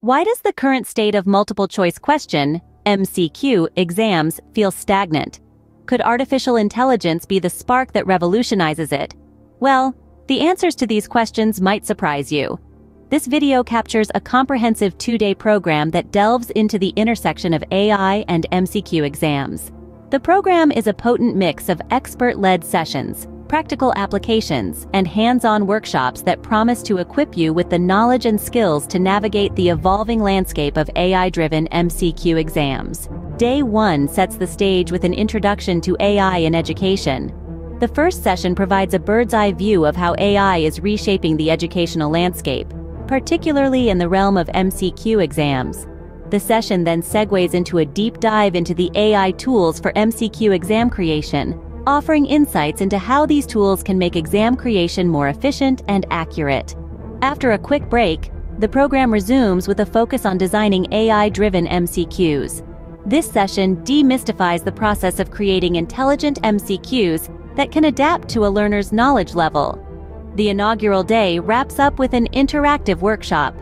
Why does the current state of multiple-choice question, MCQ, exams feel stagnant? Could artificial intelligence be the spark that revolutionizes it? Well, the answers to these questions might surprise you. This video captures a comprehensive 2-day program that delves into the intersection of AI and MCQ exams. The program is a potent mix of expert-led sessions, practical applications, and hands-on workshops that promise to equip you with the knowledge and skills to navigate the evolving landscape of AI-driven MCQ exams. Day 1 sets the stage with an introduction to AI in education. The first session provides a bird's-eye view of how AI is reshaping the educational landscape, particularly in the realm of MCQ exams. The session then segues into a deep dive into the AI tools for MCQ exam creation, offering insights into how these tools can make exam creation more efficient and accurate. After a quick break, the program resumes with a focus on designing AI-driven MCQs. This session demystifies the process of creating intelligent MCQs that can adapt to a learner's knowledge level. The inaugural day wraps up with an interactive workshop.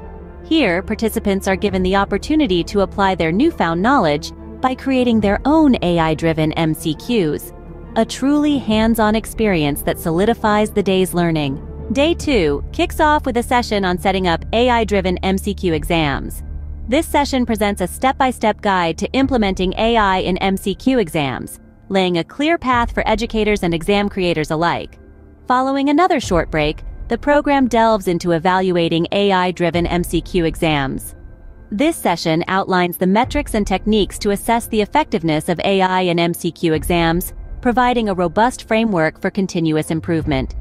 Here, participants are given the opportunity to apply their newfound knowledge by creating their own AI-driven MCQs, a truly hands-on experience that solidifies the day's learning. Day 2 kicks off with a session on setting up AI-driven MCQ exams. This session presents a step-by-step guide to implementing AI in MCQ exams, laying a clear path for educators and exam creators alike. Following another short break, the program delves into evaluating AI-driven MCQ exams. This session outlines the metrics and techniques to assess the effectiveness of AI in MCQ exams, providing a robust framework for continuous improvement.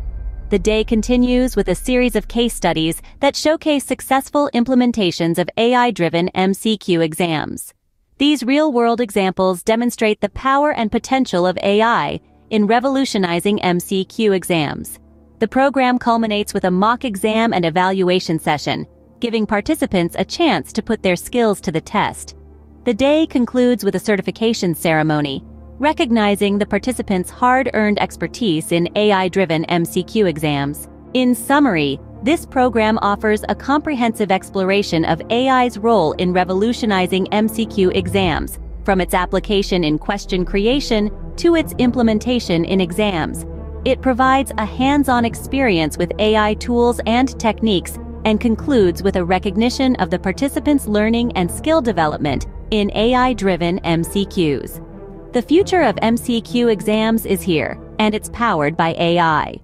The day continues with a series of case studies that showcase successful implementations of AI-driven MCQ exams. These real-world examples demonstrate the power and potential of AI in revolutionizing MCQ exams. The program culminates with a mock exam and evaluation session, giving participants a chance to put their skills to the test. The day concludes with a certification ceremony, recognizing the participants' hard-earned expertise in AI-driven MCQ exams. In summary, this program offers a comprehensive exploration of AI's role in revolutionizing MCQ exams, from its application in question creation to its implementation in exams. It provides a hands-on experience with AI tools and techniques and concludes with a recognition of the participants' learning and skill development in AI-driven MCQs. The future of MCQ exams is here, and it's powered by AI.